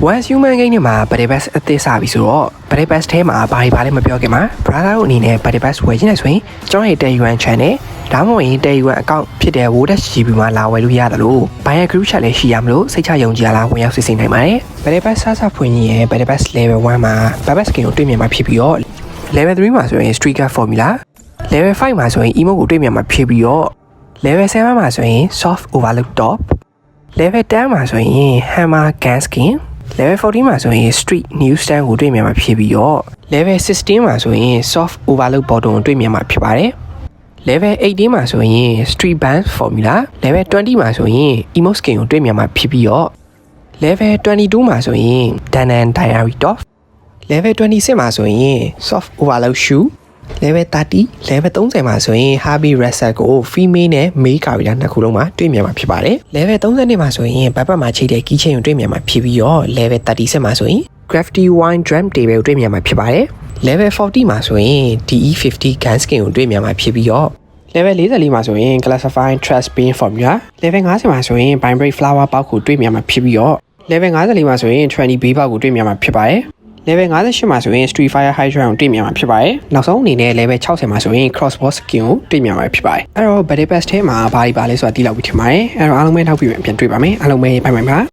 Once human game မှာ Battle Pass အသစ်စပြီဆိုတော့ Battle Pass ထဲမှာဘာတွေမပြောခင်မှာ brother တို့အနေနဲ့ Battle Pass ဝယ်ချင်တယ်ဆိုရင်ကျွန်တော်ရဲ့ Telegram channel ဒါမှမဟုတ်ရင် Telegram account ဖြစ်တဲ့ Vodash GB မှာလာဝယ်လို့ရတယ်လို့ Buyer Group Chat လည်းရှိရမလို့စိတ်ချယုံကြည်ရလားဝင်ရောက်စစ်ဆေးနိုင်ပါတယ် Battle Pass စဖွင့်ရင် Battle Pass Level 1မှာ Battle Pass skin ကိုတွေ့မြင်မှာဖြစ်ပြီးတော့ Level 3မှာဆိုရင် Striker Formula Level 5မှာဆိုရင် Emote ကိုတွေ့မြင်မှာဖြစ်ပြီးတော့ Level 7မှာဆိုရင် Soft Overlook Top Level 10မှာဆိုရင် Hammer Gun Skin Level 14မှာဆိုရင် Street New Stand ကိုတွေ့မြင်မှာဖြစ်ပြီးတော့ Level 16မှာဆိုရင် Soft Overlook Bottom ကိုတွေ့မြင်မှာဖြစ်ပါတယ် Level 18မှာဆိုရင် Street Band Formula Level 20မှာဆိုရင် Emote Skin ကိုတွေ့မြင်မှာဖြစ်ပြီးတော့ Level 22မှာဆိုရင် Danan Diary Top Level 26မှာဆိုရင် Soft Overlook Shoe Level 30 Level 30မှာဆိုရင် Harvey Russell ကို Female နဲ့ Male Character နှစ်ခုလုံးမှာတွေ့မြင်မှာဖြစ်ပါတယ် Level 32မှာဆိုရင်ဘတ်ပတ်မှာချိတ်တဲ့ Key Chain ကိုတွေ့မြင်မှာဖြစ်ပြီးတော့ Level 36မှာဆိုရင် Crafty Wine Drum Table ကိုတွေ့မြင်မှာဖြစ်ပါတယ် Level 40မှာဆိုရင် DE50 Gun Skin ကိုတွေ့မြင်မှာဖြစ်ပြီးတော့ Level 44မှာဆိုရင် Classify Trust Pin Formula Level 50မှာဆိုရင် Vibrate Flower ပေါက်ကိုတွေ့မြင်မှာဖြစ်ပြီးတော့ Level 54မှာဆိုရင် Tranny Bay ပေါက်ကိုတွေ့မြင်မှာဖြစ်ပါတယ် Level 58မှာဆိုရင် Street Fire Hydra ကိုတွေ့မြင်မှာဖြစ်ပါတယ်။နောက်ဆုံးအနေနဲ့ Level 60မှာဆိုရင် Crossbow Skin ကိုတွေ့မြင်မှာဖြစ်ပါတယ်။အဲ့တော့ Battle Pass ထဲမှာဘာတွေပါလဲဆိုတာသိလောက်ပြီးထင်ပါတယ်။အဲ့တော့အားလုံးပဲနောက်ပြီးပြန်တွေ့ပါမယ်။အားလုံးပဲဘိုင်ဘိုင်ပါ။